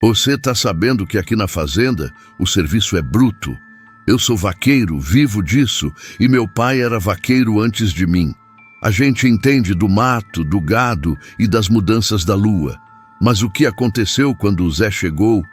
Você tá sabendo que aqui na fazenda o serviço é bruto? Eu sou vaqueiro, vivo disso, e meu pai era vaqueiro antes de mim. A gente entende do mato, do gado e das mudanças da lua. Mas o que aconteceu quando o Zé chegou?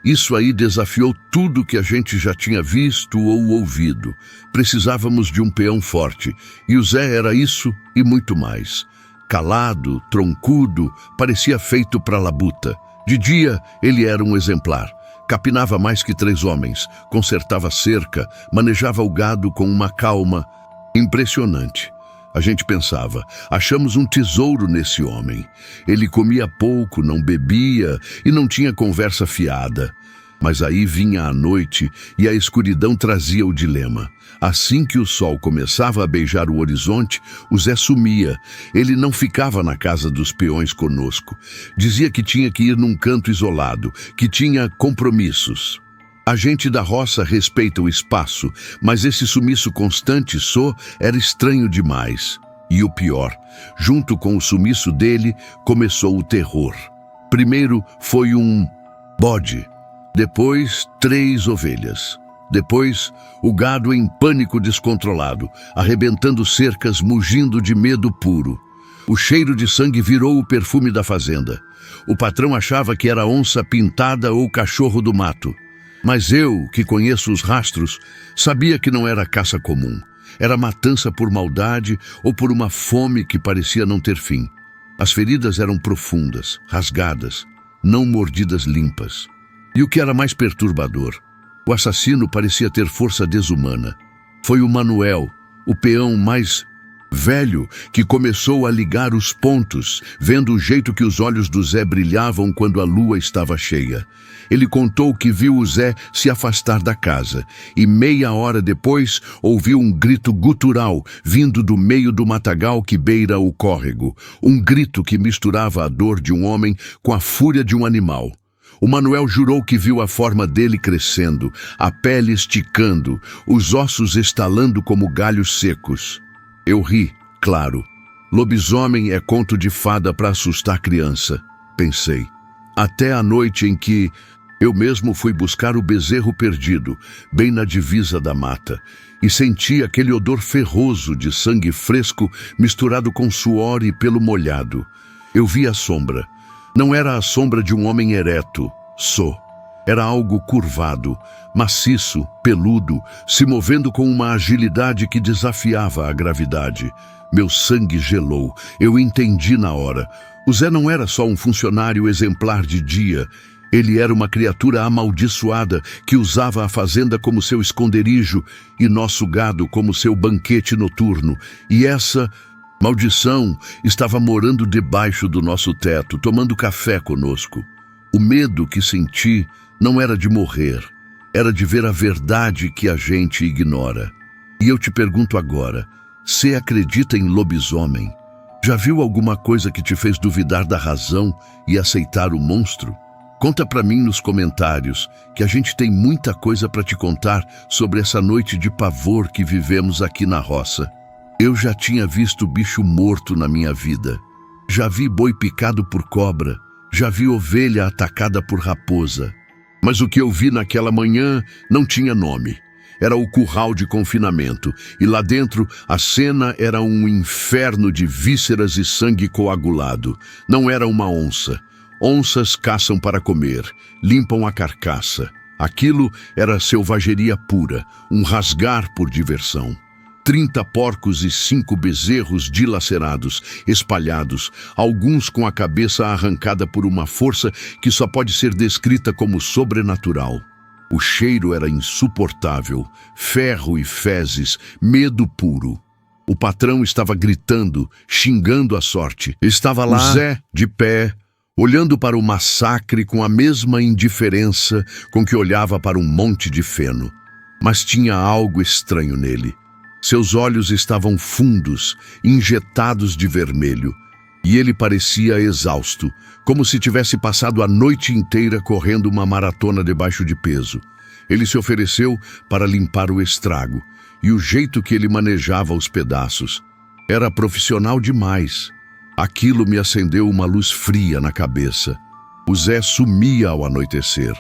Isso aí desafiou tudo que a gente já tinha visto ou ouvido. Precisávamos de um peão forte, e o Zé era isso e muito mais. Calado, troncudo, parecia feito para labuta. De dia, ele era um exemplar. Capinava mais que 3 homens, consertava cerca, manejava o gado com uma calma impressionante. A gente pensava, achamos um tesouro nesse homem. Ele comia pouco, não bebia e não tinha conversa fiada. Mas aí vinha a noite e a escuridão trazia o dilema. Assim que o sol começava a beijar o horizonte, o Zé sumia. Ele não ficava na casa dos peões conosco. Dizia que tinha que ir num canto isolado, que tinha compromissos. A gente da roça respeita o espaço, mas esse sumiço constante era estranho demais. E o pior, junto com o sumiço dele, começou o terror. Primeiro foi um bode, depois 3 ovelhas. Depois, o gado em pânico descontrolado, arrebentando cercas, mugindo de medo puro. O cheiro de sangue virou o perfume da fazenda. O patrão achava que era onça pintada ou cachorro do mato. Mas eu, que conheço os rastros, sabia que não era caça comum. Era matança por maldade ou por uma fome que parecia não ter fim. As feridas eram profundas, rasgadas, não mordidas limpas. E o que era mais perturbador, o assassino parecia ter força desumana. Foi o Manuel, o peão mais velho, que começou a ligar os pontos, vendo o jeito que os olhos do Zé brilhavam quando a lua estava cheia. Ele contou que viu o Zé se afastar da casa e meia hora depois ouviu um grito gutural vindo do meio do matagal que beira o córrego. Um grito que misturava a dor de um homem com a fúria de um animal. O Manuel jurou que viu a forma dele crescendo, a pele esticando, os ossos estalando como galhos secos. Eu ri, claro. Lobisomem é conto de fada para assustar criança, pensei. Até a noite em que eu mesmo fui buscar o bezerro perdido, bem na divisa da mata, e senti aquele odor ferroso de sangue fresco misturado com suor e pelo molhado. Eu vi a sombra. Não era a sombra de um homem ereto, Era algo curvado, maciço, peludo, se movendo com uma agilidade que desafiava a gravidade. Meu sangue gelou. Eu entendi na hora. O Zé não era só um funcionário exemplar de dia. Ele era uma criatura amaldiçoada que usava a fazenda como seu esconderijo e nosso gado como seu banquete noturno. E essa maldição estava morando debaixo do nosso teto, tomando café conosco. O medo que senti não era de morrer, era de ver a verdade que a gente ignora. E eu te pergunto agora, você acredita em lobisomem? Já viu alguma coisa que te fez duvidar da razão e aceitar o monstro? Conta pra mim nos comentários, que a gente tem muita coisa pra te contar sobre essa noite de pavor que vivemos aqui na roça. Eu já tinha visto bicho morto na minha vida. Já vi boi picado por cobra. Já vi ovelha atacada por raposa. Mas o que eu vi naquela manhã não tinha nome. Era o curral de confinamento, e lá dentro a cena era um inferno de vísceras e sangue coagulado. Não era uma onça. Onças caçam para comer, limpam a carcaça. Aquilo era selvageria pura, um rasgar por diversão. 30 porcos e 5 bezerros dilacerados, espalhados, alguns com a cabeça arrancada por uma força que só pode ser descrita como sobrenatural. O cheiro era insuportável, ferro e fezes, medo puro. O patrão estava gritando, xingando a sorte. Estava lá, o Zé, de pé, olhando para o massacre com a mesma indiferença com que olhava para um monte de feno. Mas tinha algo estranho nele. Seus olhos estavam fundos, injetados de vermelho, e ele parecia exausto, como se tivesse passado a noite inteira correndo uma maratona debaixo de peso. Ele se ofereceu para limpar o estrago, e o jeito que ele manejava os pedaços era profissional demais. Aquilo me acendeu uma luz fria na cabeça. O Zé sumia ao anoitecer.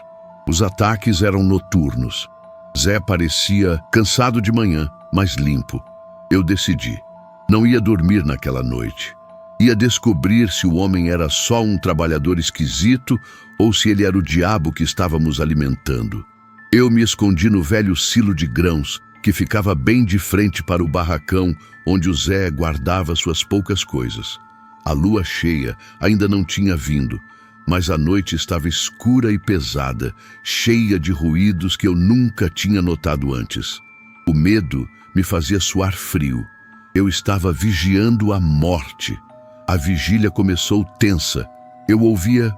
Os ataques eram noturnos. Zé parecia cansado de manhã, mas limpo. Eu decidi. Não ia dormir naquela noite. Ia descobrir se o homem era só um trabalhador esquisito ou se ele era o diabo que estávamos alimentando. Eu me escondi no velho silo de grãos, que ficava bem de frente para o barracão onde o Zé guardava suas poucas coisas. A lua cheia ainda não tinha vindo, mas a noite estava escura e pesada, cheia de ruídos que eu nunca tinha notado antes. O medo me fazia suar frio. Eu estava vigiando a morte. A vigília começou tensa. Eu ouvia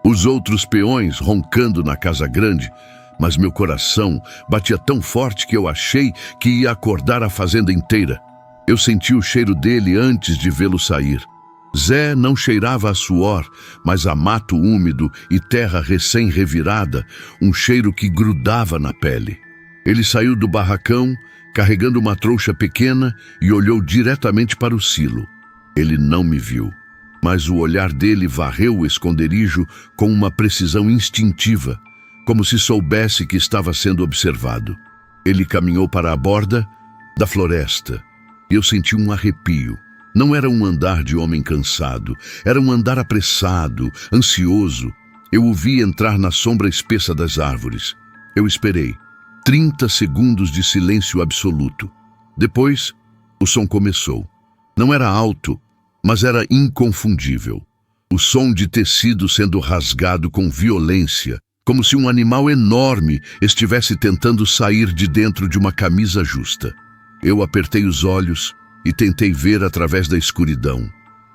os outros peões roncando na casa grande, mas meu coração batia tão forte que eu achei que ia acordar a fazenda inteira. Eu senti o cheiro dele antes de vê-lo sair. Zé não cheirava a suor, mas a mato úmido e terra recém-revirada, um cheiro que grudava na pele. Ele saiu do barracão, carregando uma trouxa pequena, e olhou diretamente para o silo. Ele não me viu, mas o olhar dele varreu o esconderijo com uma precisão instintiva, como se soubesse que estava sendo observado. Ele caminhou para a borda da floresta, e eu senti um arrepio. Não era um andar de homem cansado, era um andar apressado, ansioso. Eu o vi entrar na sombra espessa das árvores. Eu esperei. 30 segundos de silêncio absoluto. Depois, o som começou. Não era alto, mas era inconfundível. O som de tecido sendo rasgado com violência, como se um animal enorme estivesse tentando sair de dentro de uma camisa justa. Eu apertei os olhos e tentei ver através da escuridão.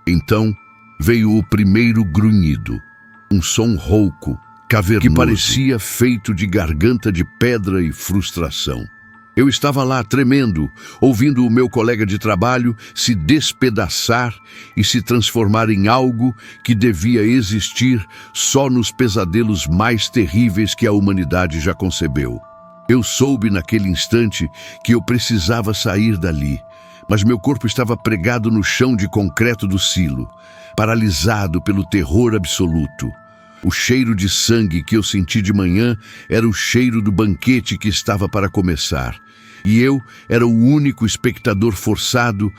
Então, veio o primeiro grunhido. Um som rouco, cavernoso, que parecia feito de garganta de pedra e frustração. Eu estava lá tremendo, ouvindo o meu colega de trabalho se despedaçar e se transformar em algo que devia existir só nos pesadelos mais terríveis que a humanidade já concebeu. Eu soube naquele instante que eu precisava sair dali, mas meu corpo estava pregado no chão de concreto do silo, paralisado pelo terror absoluto. O cheiro de sangue que eu senti de manhã era o cheiro do banquete que estava para começar. E eu era o único espectador forçado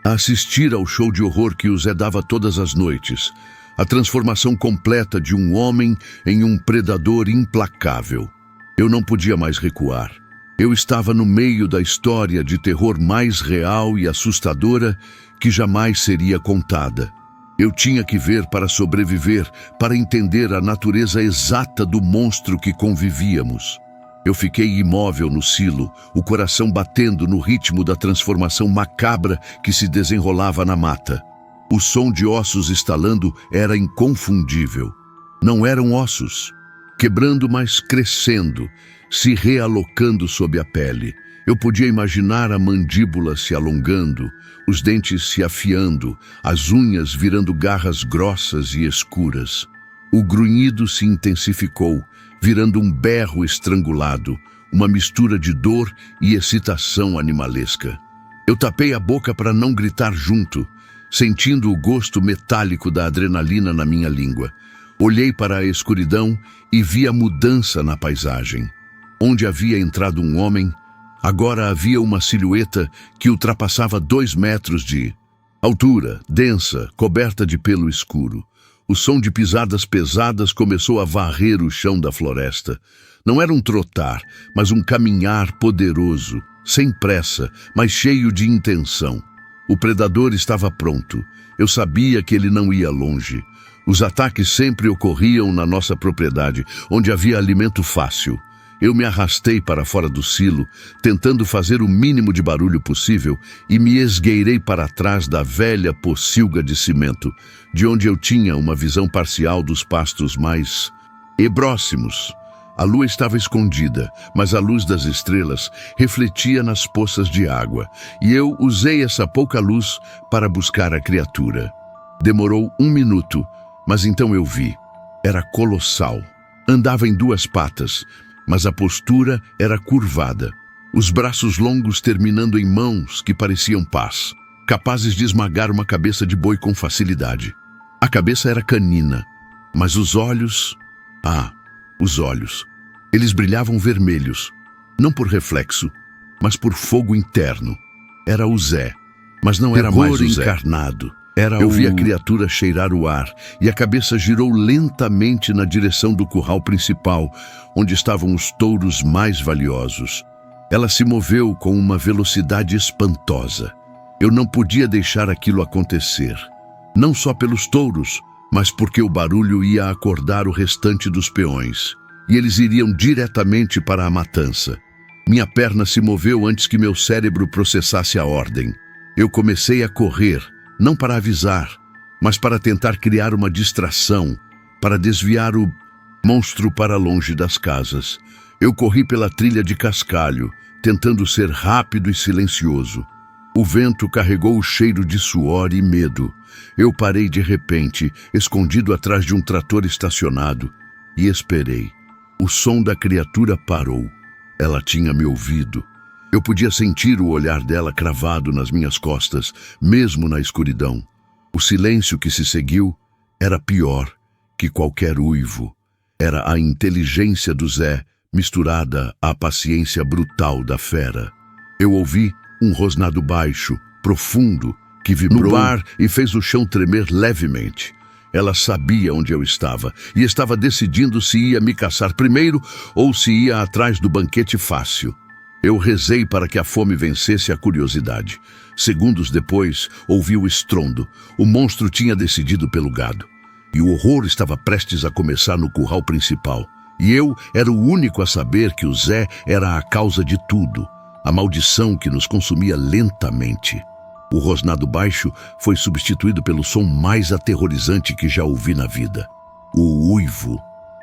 a assistir ao show de horror que o Zé dava todas as noites. A transformação completa de um homem em um predador implacável. Eu não podia mais recuar. Eu estava no meio da história de terror mais real e assustadora que jamais seria contada. Eu tinha que ver para sobreviver, para entender a natureza exata do monstro que convivíamos. Eu fiquei imóvel no silo, o coração batendo no ritmo da transformação macabra que se desenrolava na mata. O som de ossos estalando era inconfundível. Não eram ossos, quebrando, mas crescendo, se realocando sob a pele. Eu podia imaginar a mandíbula se alongando, os dentes se afiando, as unhas virando garras grossas e escuras. O grunhido se intensificou, virando um berro estrangulado, uma mistura de dor e excitação animalesca. Eu tapei a boca para não gritar junto, sentindo o gosto metálico da adrenalina na minha língua. Olhei para a escuridão e vi a mudança na paisagem. Onde havia entrado um homem, agora havia uma silhueta que ultrapassava 2 metros de altura, densa, coberta de pelo escuro. O som de pisadas pesadas começou a varrer o chão da floresta. Não era um trotar, mas um caminhar poderoso, sem pressa, mas cheio de intenção. O predador estava pronto. Eu sabia que ele não ia longe. Os ataques sempre ocorriam na nossa propriedade, onde havia alimento fácil. Eu me arrastei para fora do silo, tentando fazer o mínimo de barulho possível, e me esgueirei para trás da velha pocilga de cimento, de onde eu tinha uma visão parcial dos pastos mais próximos. A lua estava escondida, mas a luz das estrelas refletia nas poças de água, e eu usei essa pouca luz para buscar a criatura. Demorou 1 minuto, mas então eu vi. Era colossal. Andava em 2 patas, mas a postura era curvada, os braços longos terminando em mãos que pareciam pás, capazes de esmagar uma cabeça de boi com facilidade. A cabeça era canina, Mas os olhos... os olhos. Eles brilhavam vermelhos, não por reflexo, mas por fogo interno. Era o Zé, mas não era mais o Zé. Encarnado. Eu vi a criatura cheirar o ar e a cabeça girou lentamente na direção do curral principal, onde estavam os touros mais valiosos. Ela se moveu com uma velocidade espantosa. Eu não podia deixar aquilo acontecer. Não só pelos touros, mas porque o barulho ia acordar o restante dos peões, e eles iriam diretamente para a matança. Minha perna se moveu antes que meu cérebro processasse a ordem. Eu comecei a correr, não para avisar, mas para tentar criar uma distração, para desviar o monstro para longe das casas. Eu corri pela trilha de cascalho, tentando ser rápido e silencioso. O vento carregou o cheiro de suor e medo. Eu parei de repente, escondido atrás de um trator estacionado, e esperei. O som da criatura parou. Ela tinha me ouvido. Eu podia sentir o olhar dela cravado nas minhas costas, mesmo na escuridão. O silêncio que se seguiu era pior que qualquer uivo. Era a inteligência do Zé misturada à paciência brutal da fera. Eu ouvi um rosnado baixo, profundo, que vibrou no ar e fez o chão tremer levemente. Ela sabia onde eu estava e estava decidindo se ia me caçar primeiro ou se ia atrás do banquete fácil. Eu rezei para que a fome vencesse a curiosidade. Segundos depois, ouvi o estrondo. O monstro tinha decidido pelo gado. E o horror estava prestes a começar no curral principal. E eu era o único a saber que o Zé era a causa de tudo. A maldição que nos consumia lentamente. O rosnado baixo foi substituído pelo som mais aterrorizante que já ouvi na vida. O uivo.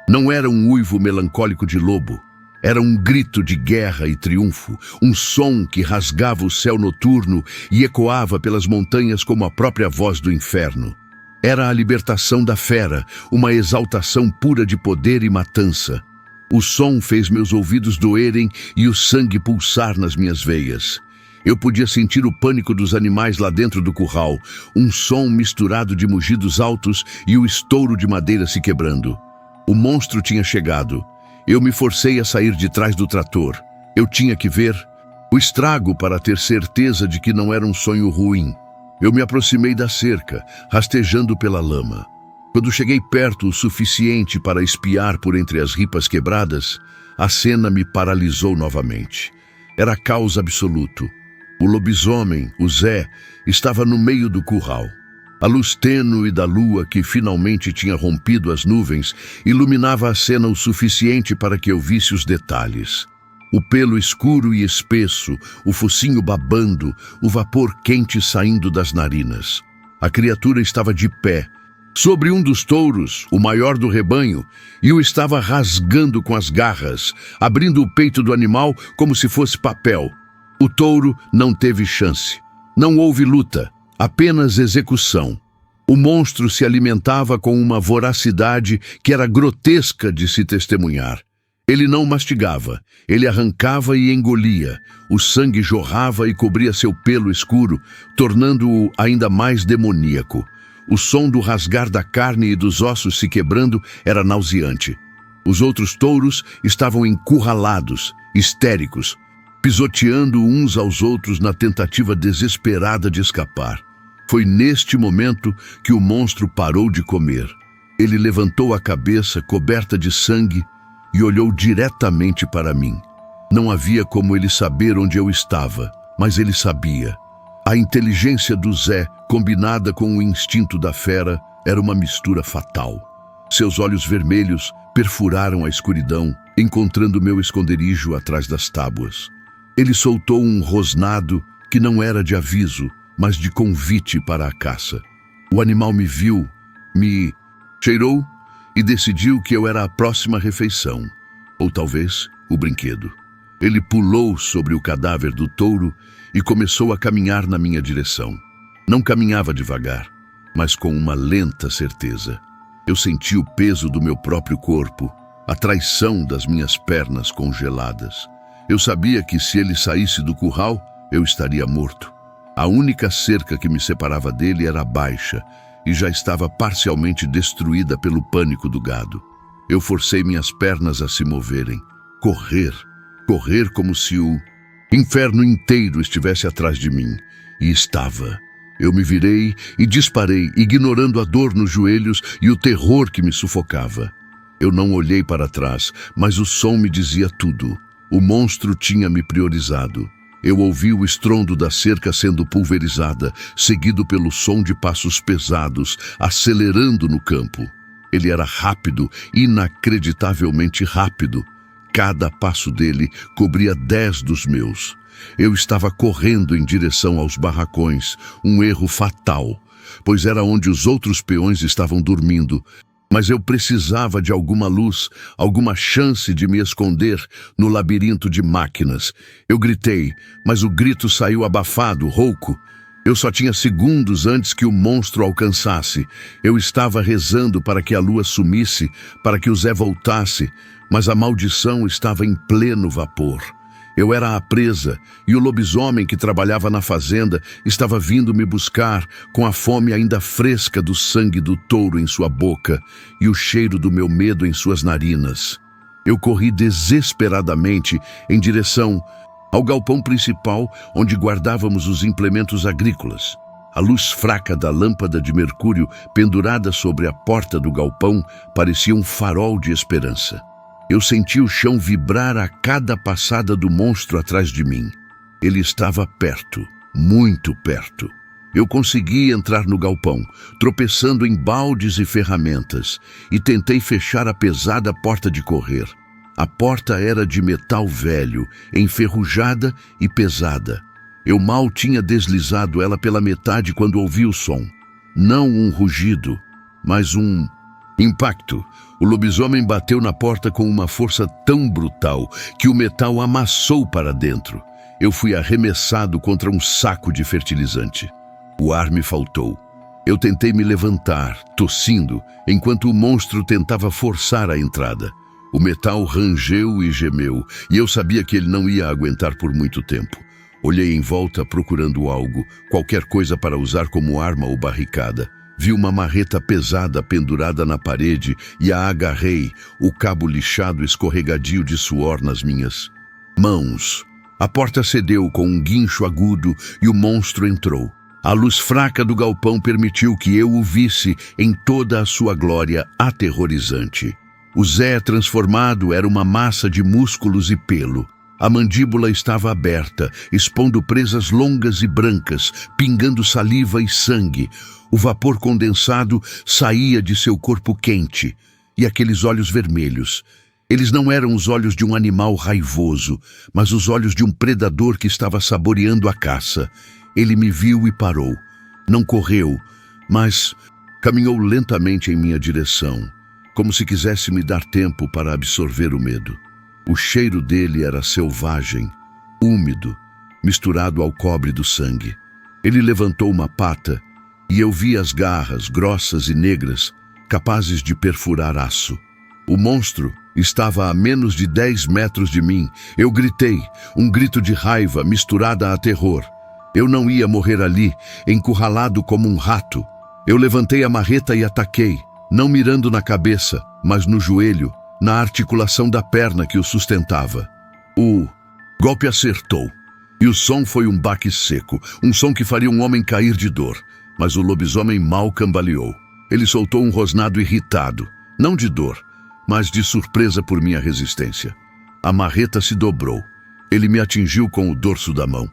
Não era um uivo melancólico de lobo. Era um grito de guerra e triunfo, um som que rasgava o céu noturno e ecoava pelas montanhas como a própria voz do inferno. Era a libertação da fera, uma exaltação pura de poder e matança. O som fez meus ouvidos doerem e o sangue pulsar nas minhas veias. Eu podia sentir o pânico dos animais lá dentro do curral, um som misturado de mugidos altos e o estouro de madeira se quebrando. O monstro tinha chegado. Eu me forcei a sair de trás do trator. Eu tinha que ver o estrago para ter certeza de que não era um sonho ruim. Eu me aproximei da cerca, rastejando pela lama. Quando cheguei perto o suficiente para espiar por entre as ripas quebradas, a cena me paralisou novamente. Era caos absoluto. O lobisomem, o Zé, estava no meio do curral. A luz tênue da lua, que finalmente tinha rompido as nuvens, iluminava a cena o suficiente para que eu visse os detalhes. O pelo escuro e espesso, o focinho babando, o vapor quente saindo das narinas. A criatura estava de pé, sobre um dos touros, o maior do rebanho, e o estava rasgando com as garras, abrindo o peito do animal como se fosse papel. O touro não teve chance. Não houve luta. Apenas execução. O monstro se alimentava com uma voracidade que era grotesca de se testemunhar. Ele não mastigava, ele arrancava e engolia. O sangue jorrava e cobria seu pelo escuro, tornando-o ainda mais demoníaco. O som do rasgar da carne e dos ossos se quebrando era nauseante. Os outros touros estavam encurralados, histéricos, pisoteando uns aos outros na tentativa desesperada de escapar. Foi neste momento que o monstro parou de comer. Ele levantou a cabeça coberta de sangue e olhou diretamente para mim. Não havia como ele saber onde eu estava, mas ele sabia. A inteligência do Zé, combinada com o instinto da fera, era uma mistura fatal. Seus olhos vermelhos perfuraram a escuridão, encontrando meu esconderijo atrás das tábuas. Ele soltou um rosnado que não era de aviso, mas de convite para a caça. O animal me viu, me cheirou e decidiu que eu era a próxima refeição, ou talvez o brinquedo. Ele pulou sobre o cadáver do touro e começou a caminhar na minha direção. Não caminhava devagar, mas com uma lenta certeza. Eu senti o peso do meu próprio corpo, a traição das minhas pernas congeladas. Eu sabia que se ele saísse do curral, eu estaria morto. A única cerca que me separava dele era baixa, e já estava parcialmente destruída pelo pânico do gado. Eu forcei minhas pernas a se moverem. Correr. Correr como se o inferno inteiro estivesse atrás de mim. E estava. Eu me virei e disparei, ignorando a dor nos joelhos e o terror que me sufocava. Eu não olhei para trás, mas o som me dizia tudo. O monstro tinha me priorizado. Eu ouvi o estrondo da cerca sendo pulverizada, seguido pelo som de passos pesados, acelerando no campo. Ele era rápido, inacreditavelmente rápido. Cada passo dele cobria 10 dos meus. Eu estava correndo em direção aos barracões, um erro fatal, pois era onde os outros peões estavam dormindo. Mas eu precisava de alguma luz, alguma chance de me esconder no labirinto de máquinas. Eu gritei, mas o grito saiu abafado, rouco. Eu só tinha segundos antes que o monstro alcançasse. Eu estava rezando para que a lua sumisse, para que o Zé voltasse, mas a maldição estava em pleno vapor. Eu era a presa, e o lobisomem que trabalhava na fazenda estava vindo me buscar, com a fome ainda fresca do sangue do touro em sua boca e o cheiro do meu medo em suas narinas. Eu corri desesperadamente em direção ao galpão principal, onde guardávamos os implementos agrícolas. A luz fraca da lâmpada de mercúrio pendurada sobre a porta do galpão parecia um farol de esperança. Eu senti o chão vibrar a cada passada do monstro atrás de mim. Ele estava perto, muito perto. Eu consegui entrar no galpão, tropeçando em baldes e ferramentas, e tentei fechar a pesada porta de correr. A porta era de metal velho, enferrujada e pesada. Eu mal tinha deslizado ela pela metade quando ouvi o som. Não um rugido, mas um impacto. O lobisomem bateu na porta com uma força tão brutal que o metal amassou para dentro. Eu fui arremessado contra um saco de fertilizante. O ar me faltou. Eu tentei me levantar, tossindo, enquanto o monstro tentava forçar a entrada. O metal rangeu e gemeu, e eu sabia que ele não ia aguentar por muito tempo. Olhei em volta procurando algo, qualquer coisa para usar como arma ou barricada. Vi uma marreta pesada pendurada na parede e a agarrei, o cabo lixado escorregadio de suor nas minhas mãos. A porta cedeu com um guincho agudo e o monstro entrou. A luz fraca do galpão permitiu que eu o visse em toda a sua glória aterrorizante. O Zé transformado era uma massa de músculos e pelo. A mandíbula estava aberta, expondo presas longas e brancas, pingando saliva e sangue. O vapor condensado saía de seu corpo quente. E aqueles olhos vermelhos. Eles não eram os olhos de um animal raivoso, mas os olhos de um predador que estava saboreando a caça. Ele me viu e parou. Não correu, mas caminhou lentamente em minha direção, como se quisesse me dar tempo para absorver o medo. O cheiro dele era selvagem, úmido, misturado ao cobre do sangue. Ele levantou uma pata e eu vi as garras grossas e negras, capazes de perfurar aço. O monstro estava a menos de 10 metros de mim. Eu gritei, um grito de raiva misturada a terror. Eu não ia morrer ali, encurralado como um rato. Eu levantei a marreta e ataquei, não mirando na cabeça, mas no joelho, na articulação da perna que o sustentava. O golpe acertou, e o som foi um baque seco, um som que faria um homem cair de dor. Mas o lobisomem mal cambaleou. Ele soltou um rosnado irritado, não de dor, mas de surpresa por minha resistência. A marreta se dobrou. Ele me atingiu com o dorso da mão.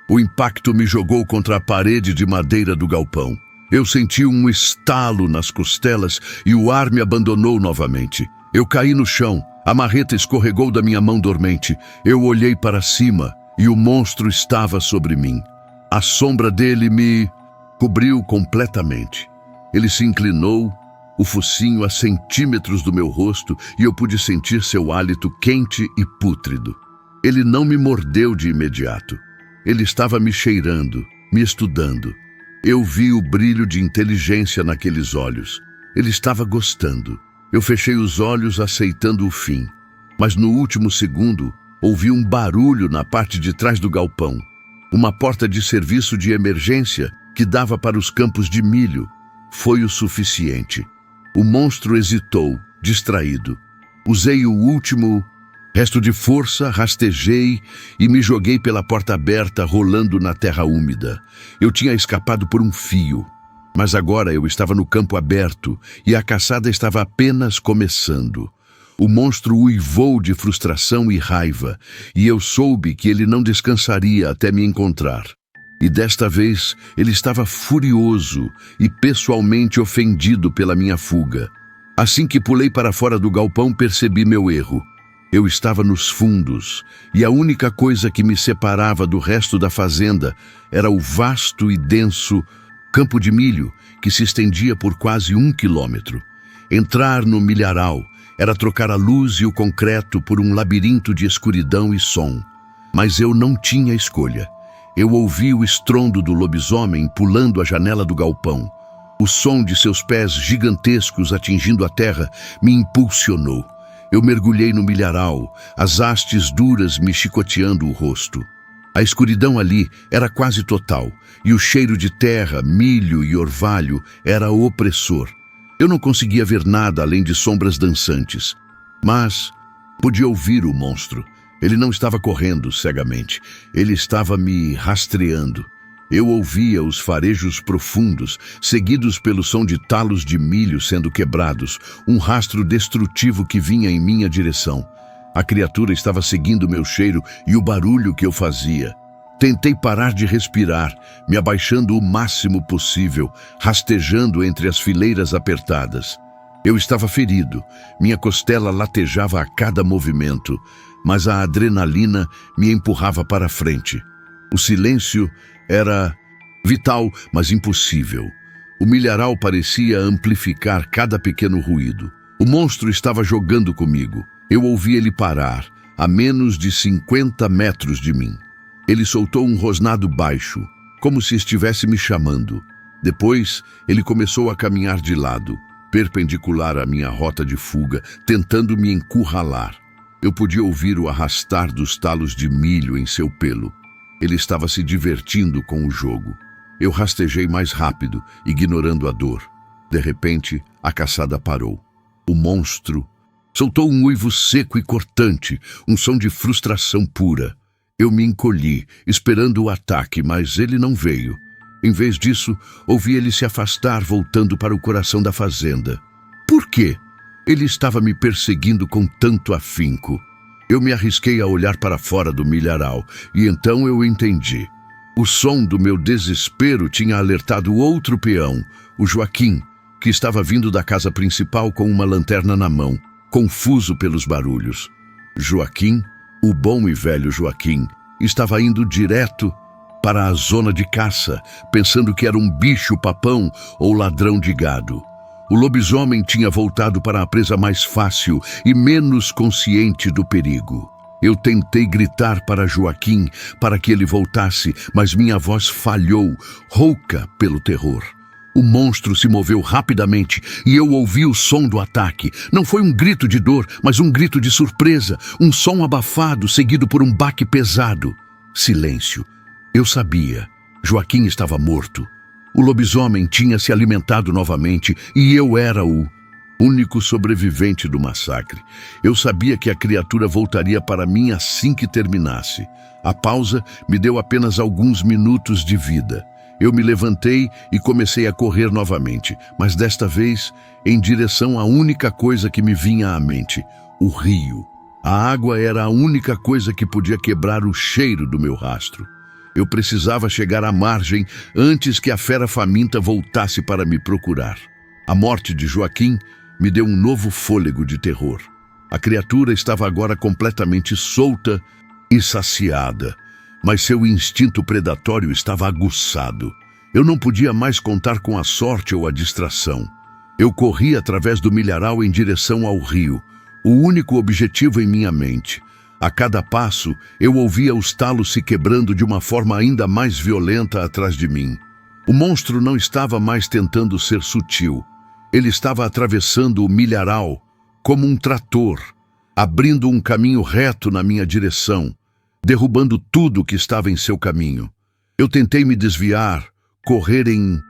O impacto me jogou contra a parede de madeira do galpão. Eu senti um estalo nas costelas e o ar me abandonou novamente. Eu caí no chão, a marreta escorregou da minha mão dormente. Eu olhei para cima e o monstro estava sobre mim. A sombra dele me cobriu completamente. Ele se inclinou, o focinho a centímetros do meu rosto, e eu pude sentir seu hálito quente e pútrido. Ele não me mordeu de imediato. Ele estava me cheirando, me estudando. Eu vi o brilho de inteligência naqueles olhos. Ele estava gostando. Eu fechei os olhos aceitando o fim. Mas no último segundo, ouvi um barulho na parte de trás do galpão. Uma porta de serviço de emergência que dava para os campos de milho. foi o suficiente. O monstro hesitou, distraído. Usei o último resto de força, rastejei e me joguei pela porta aberta, rolando na terra úmida. Eu tinha escapado por um fio, mas agora eu estava no campo aberto e a caçada estava apenas começando. O monstro uivou de frustração e raiva, e eu soube que ele não descansaria até me encontrar. E desta vez ele estava furioso e pessoalmente ofendido pela minha fuga. Assim que pulei para fora do galpão, percebi meu erro. Eu estava nos fundos, e a única coisa que me separava do resto da fazenda era o vasto e denso campo de milho que se estendia por quase 1 quilômetro. Entrar no milharal era trocar a luz e o concreto por um labirinto de escuridão e som. Mas eu não tinha escolha. Eu ouvi o estrondo do lobisomem pulando a janela do galpão. O som de seus pés gigantescos atingindo a terra me impulsionou. Eu mergulhei no milharal, as hastes duras me chicoteando o rosto. A escuridão ali era quase total, e o cheiro de terra, milho e orvalho era opressor. Eu não conseguia ver nada além de sombras dançantes, mas podia ouvir o monstro. Ele não estava correndo cegamente, ele estava me rastreando. Eu ouvia os farejos profundos, seguidos pelo som de talos de milho sendo quebrados, um rastro destrutivo que vinha em minha direção. A criatura estava seguindo meu cheiro e o barulho que eu fazia. Tentei parar de respirar, me abaixando o máximo possível, rastejando entre as fileiras apertadas. Eu estava ferido, minha costela latejava a cada movimento, mas a adrenalina me empurrava para frente. O silêncio era vital, mas impossível. O milharal parecia amplificar cada pequeno ruído. O monstro estava jogando comigo. Eu ouvi ele parar, a menos de 50 metros de mim. Ele soltou um rosnado baixo, como se estivesse me chamando. Depois, ele começou a caminhar de lado, perpendicular à minha rota de fuga, tentando me encurralar. Eu podia ouvir o arrastar dos talos de milho em seu pelo. Ele estava se divertindo com o jogo. Eu rastejei mais rápido, ignorando a dor. De repente, a caçada parou. O monstro soltou um uivo seco e cortante, um som de frustração pura. Eu me encolhi, esperando o ataque, mas ele não veio. Em vez disso, ouvi ele se afastar, voltando para o coração da fazenda. Por quê? Ele estava me perseguindo com tanto afinco. Eu me arrisquei a olhar para fora do milharal, e então eu entendi. O som do meu desespero tinha alertado outro peão, o Joaquim, que estava vindo da casa principal com uma lanterna na mão, confuso pelos barulhos. Joaquim, o bom e velho Joaquim, estava indo direto para a zona de caça, pensando que era um bicho-papão ou ladrão de gado. O lobisomem tinha voltado para a presa mais fácil e menos consciente do perigo. Eu tentei gritar para Joaquim para que ele voltasse, mas minha voz falhou, rouca pelo terror. O monstro se moveu rapidamente e eu ouvi o som do ataque. Não foi um grito de dor, mas um grito de surpresa, um som abafado seguido por um baque pesado. Silêncio. Eu sabia. Joaquim estava morto. O lobisomem tinha se alimentado novamente e eu era o único sobrevivente do massacre. Eu sabia que a criatura voltaria para mim assim que terminasse. A pausa me deu apenas alguns minutos de vida. Eu me levantei e comecei a correr novamente, mas desta vez em direção à única coisa que me vinha à mente, o rio. A água era a única coisa que podia quebrar o cheiro do meu rastro. Eu precisava chegar à margem antes que a fera faminta voltasse para me procurar. A morte de Joaquim me deu um novo fôlego de terror. A criatura estava agora completamente solta e saciada, mas seu instinto predatório estava aguçado. Eu não podia mais contar com a sorte ou a distração. Eu corri através do milharal em direção ao rio, o único objetivo em minha mente. A cada passo, eu ouvia os talos se quebrando de uma forma ainda mais violenta atrás de mim. O monstro não estava mais tentando ser sutil. Ele estava atravessando o milharal como um trator, abrindo um caminho reto na minha direção, derrubando tudo que estava em seu caminho. Eu tentei me desviar, correr em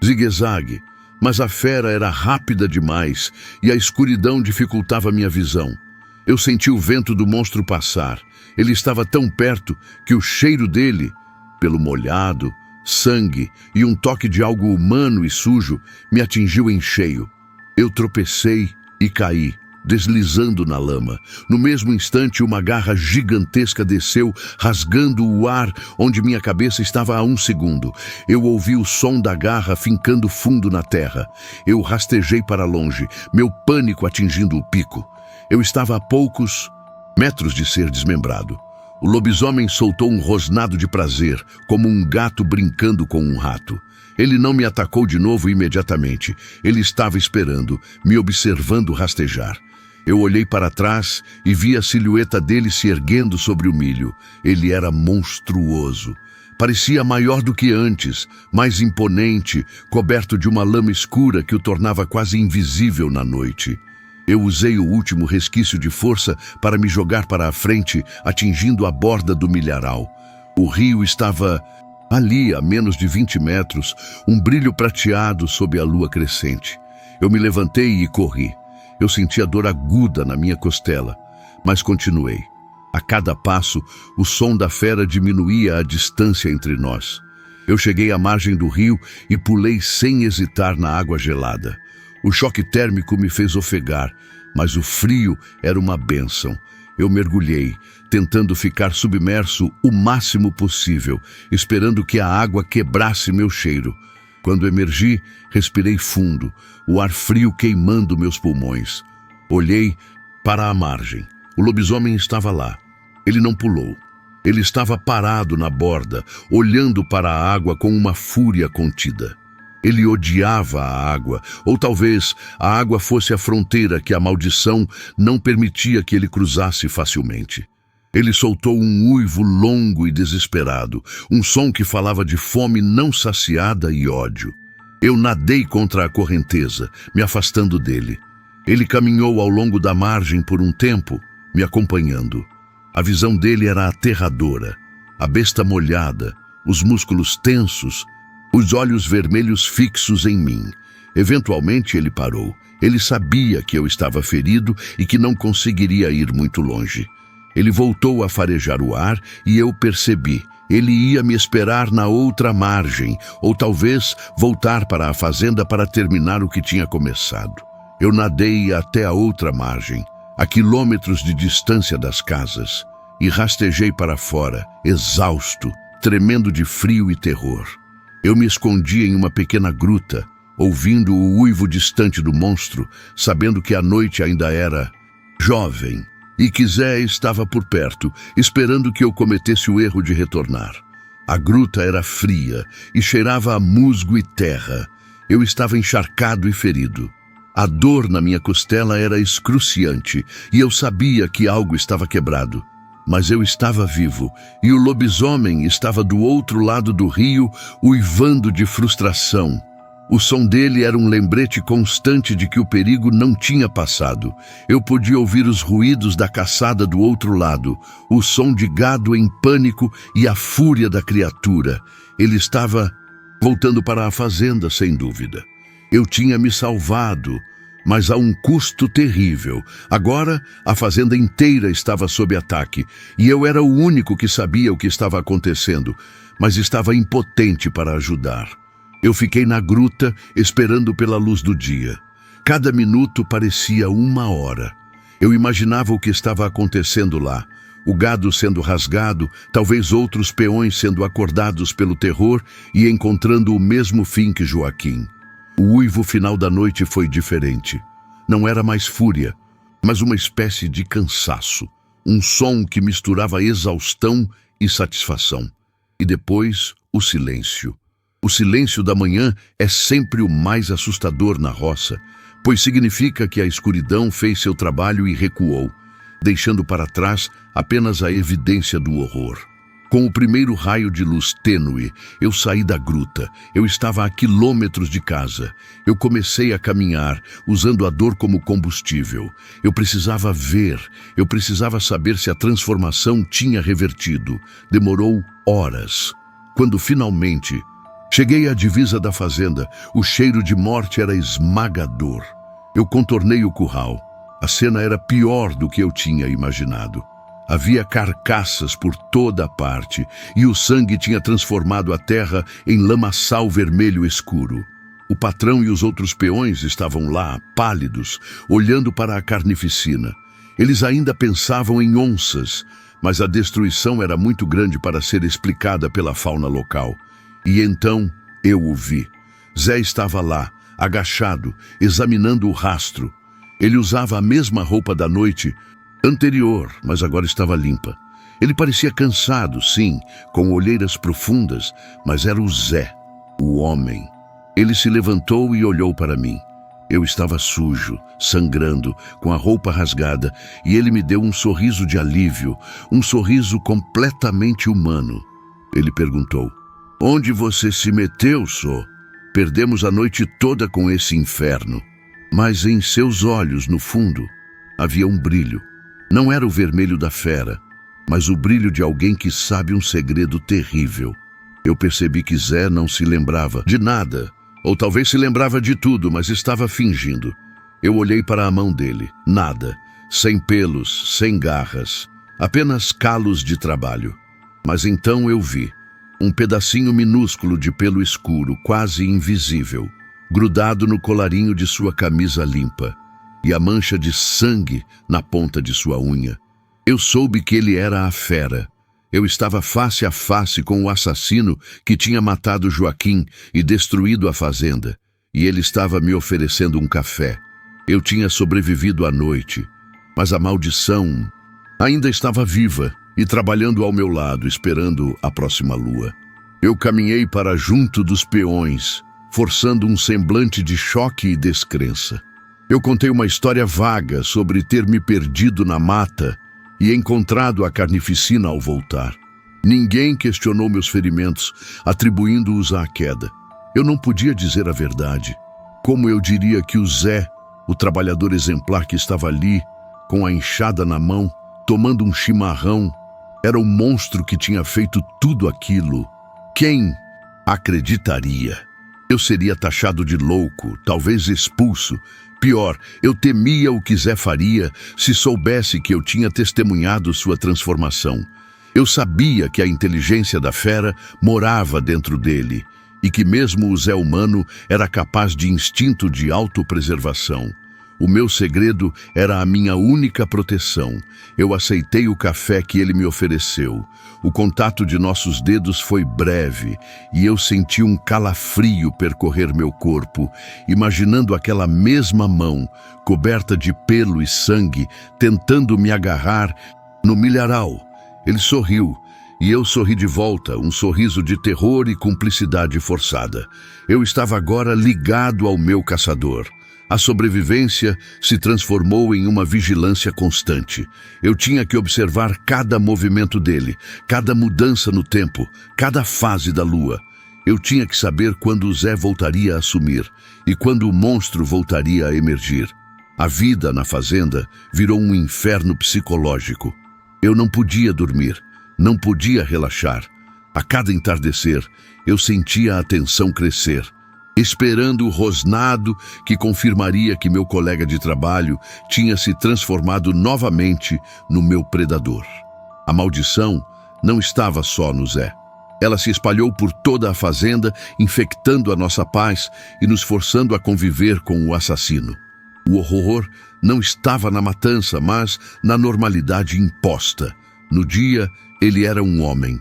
zigue-zague, Mas a fera era rápida demais e a escuridão dificultava minha visão. Eu senti o vento do monstro passar. Ele estava tão perto que o cheiro dele, pelo molhado, sangue e um toque de algo humano e sujo, me atingiu em cheio. Eu tropecei e caí, deslizando na lama. No mesmo instante, uma garra gigantesca desceu, rasgando o ar onde minha cabeça estava há um segundo. Eu ouvi o som da garra fincando fundo na terra. Eu rastejei para longe, meu pânico atingindo o pico. Eu estava a poucos metros de ser desmembrado. O lobisomem soltou um rosnado de prazer, como um gato brincando com um rato. Ele não me atacou de novo imediatamente. Ele estava esperando, me observando rastejar. Eu olhei para trás e vi a silhueta dele se erguendo sobre o milho. Ele era monstruoso. Parecia maior do que antes, mais imponente, coberto de uma lama escura que o tornava quase invisível na noite. Eu usei o último resquício de força para me jogar para a frente, atingindo a borda do milharal. O rio estava ali, a menos de 20 metros, um brilho prateado sob a lua crescente. Eu me levantei e corri. Eu sentia dor aguda na minha costela, mas continuei. A cada passo, o som da fera diminuía a distância entre nós. Eu cheguei à margem do rio e pulei sem hesitar na água gelada. O choque térmico me fez ofegar, mas o frio era uma bênção. Eu mergulhei, tentando ficar submerso o máximo possível, esperando que a água quebrasse meu cheiro. Quando emergi, respirei fundo, o ar frio queimando meus pulmões. Olhei para a margem. O lobisomem estava lá. Ele não pulou. Ele estava parado na borda, olhando para a água com uma fúria contida. Ele odiava a água, ou talvez a água fosse a fronteira que a maldição não permitia que ele cruzasse facilmente. Ele soltou um uivo longo e desesperado, um som que falava de fome não saciada e ódio. Eu nadei contra a correnteza, me afastando dele. Ele caminhou ao longo da margem por um tempo, me acompanhando. A visão dele era aterradora, a besta molhada, os músculos tensos, os olhos vermelhos fixos em mim. Eventualmente ele parou. Ele sabia que eu estava ferido e que não conseguiria ir muito longe. Ele voltou a farejar o ar e eu percebi. Ele ia me esperar na outra margem, ou talvez voltar para a fazenda para terminar o que tinha começado. Eu nadei até a outra margem, a quilômetros de distância das casas, e rastejei para fora, exausto, tremendo de frio e terror. Eu me escondi em uma pequena gruta, ouvindo o uivo distante do monstro, sabendo que a noite ainda era jovem. E Kizé estava por perto, esperando que eu cometesse o erro de retornar. A gruta era fria e cheirava a musgo e terra. Eu estava encharcado e ferido. A dor na minha costela era excruciante e eu sabia que algo estava quebrado. Mas eu estava vivo e o lobisomem estava do outro lado do rio, uivando de frustração. O som dele era um lembrete constante de que o perigo não tinha passado. Eu podia ouvir os ruídos da caçada do outro lado, o som de gado em pânico e a fúria da criatura. Ele estava voltando para a fazenda, sem dúvida. Eu tinha me salvado, mas a um custo terrível. Agora, a fazenda inteira estava sob ataque, e eu era o único que sabia o que estava acontecendo, mas estava impotente para ajudar. Eu fiquei na gruta, esperando pela luz do dia. Cada minuto parecia uma hora. Eu imaginava o que estava acontecendo lá. O gado sendo rasgado, talvez outros peões sendo acordados pelo terror e encontrando o mesmo fim que Joaquim. O uivo final da noite foi diferente. Não era mais fúria, mas uma espécie de cansaço. Um som que misturava exaustão e satisfação. E depois, o silêncio. O silêncio da manhã é sempre o mais assustador na roça, pois significa que a escuridão fez seu trabalho e recuou, deixando para trás apenas a evidência do horror. Com o primeiro raio de luz tênue, eu saí da gruta. Eu estava a quilômetros de casa. Eu comecei a caminhar, usando a dor como combustível. Eu precisava ver, eu precisava saber se a transformação tinha revertido. Demorou horas. Quando finalmente Cheguei à divisa da fazenda. O cheiro de morte era esmagador. Eu contornei o curral. A cena era pior do que eu tinha imaginado. Havia carcaças por toda a parte e o sangue tinha transformado a terra em lamaçal vermelho escuro. O patrão e os outros peões estavam lá, pálidos, olhando para a carnificina. Eles ainda pensavam em onças, mas a destruição era muito grande para ser explicada pela fauna local. E então eu o vi. Zé estava lá, agachado, examinando o rastro. Ele usava a mesma roupa da noite anterior, mas agora estava limpa. Ele parecia cansado, sim, com olheiras profundas, mas era o Zé, o homem. Ele se levantou e olhou para mim. Eu estava sujo, sangrando, com a roupa rasgada, e ele me deu um sorriso de alívio, um sorriso completamente humano. Ele perguntou: "Onde você se meteu, só? Perdemos a noite toda com esse inferno." Mas em seus olhos, no fundo, havia um brilho. Não era o vermelho da fera, mas o brilho de alguém que sabe um segredo terrível. Eu percebi que Zé não se lembrava de nada, ou talvez se lembrava de tudo, mas estava fingindo. Eu olhei para a mão dele. Nada. Sem pelos, sem garras. Apenas calos de trabalho. Mas então eu vi um pedacinho minúsculo de pelo escuro, quase invisível, grudado no colarinho de sua camisa limpa, e a mancha de sangue na ponta de sua unha. Eu soube que ele era a fera. Eu estava face a face com o assassino que tinha matado Joaquim e destruído a fazenda, e ele estava me oferecendo um café. Eu tinha sobrevivido à noite, mas a maldição ainda estava viva e trabalhando ao meu lado, esperando a próxima lua. Eu caminhei para junto dos peões, forçando um semblante de choque e descrença. Eu contei uma história vaga sobre ter me perdido na mata e encontrado a carnificina ao voltar. Ninguém questionou meus ferimentos, atribuindo-os à queda. Eu não podia dizer a verdade. Como eu diria que o Zé, o trabalhador exemplar que estava ali, com a enxada na mão, tomando um chimarrão, era o monstro que tinha feito tudo aquilo? Quem acreditaria? Eu seria taxado de louco, talvez expulso. Pior, eu temia o que Zé faria se soubesse que eu tinha testemunhado sua transformação. Eu sabia que a inteligência da fera morava dentro dele e que mesmo o Zé humano era capaz de instinto de autopreservação. O meu segredo era a minha única proteção. Eu aceitei o café que ele me ofereceu. O contato de nossos dedos foi breve e eu senti um calafrio percorrer meu corpo, imaginando aquela mesma mão, coberta de pelo e sangue, tentando me agarrar no milharal. Ele sorriu e eu sorri de volta, um sorriso de terror e cumplicidade forçada. Eu estava agora ligado ao meu caçador. A sobrevivência se transformou em uma vigilância constante. Eu tinha que observar cada movimento dele, cada mudança no tempo, cada fase da lua. Eu tinha que saber quando o Zé voltaria a sumir e quando o monstro voltaria a emergir. A vida na fazenda virou um inferno psicológico. Eu não podia dormir, não podia relaxar. A cada entardecer, eu sentia a tensão crescer, esperando o rosnado que confirmaria que meu colega de trabalho tinha se transformado novamente no meu predador. A maldição não estava só no Zé. Ela se espalhou por toda a fazenda, infectando a nossa paz e nos forçando a conviver com o assassino. O horror não estava na matança, mas na normalidade imposta. No dia, ele era um homem.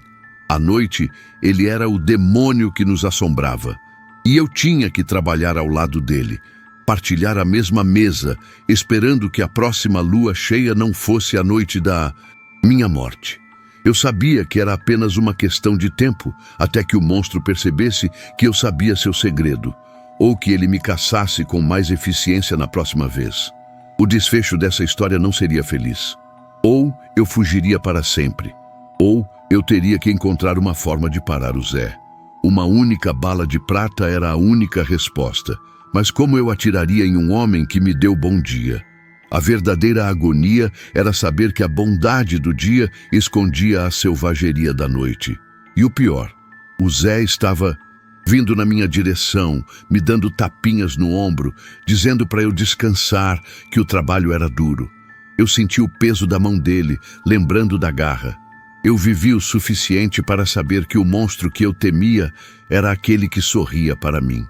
À noite, ele era o demônio que nos assombrava. E eu tinha que trabalhar ao lado dele, partilhar a mesma mesa, esperando que a próxima lua cheia não fosse a noite da minha morte. Eu sabia que era apenas uma questão de tempo até que o monstro percebesse que eu sabia seu segredo, ou que ele me caçasse com mais eficiência na próxima vez. O desfecho dessa história não seria feliz. Ou eu fugiria para sempre, ou eu teria que encontrar uma forma de parar o Zé. Uma única bala de prata era a única resposta. Mas como eu atiraria em um homem que me deu bom dia? A verdadeira agonia era saber que a bondade do dia escondia a selvageria da noite. E o pior, o Zé estava vindo na minha direção, me dando tapinhas no ombro, dizendo para eu descansar, que o trabalho era duro. Eu senti o peso da mão dele, lembrando da garra. Eu vivi o suficiente para saber que o monstro que eu temia era aquele que sorria para mim.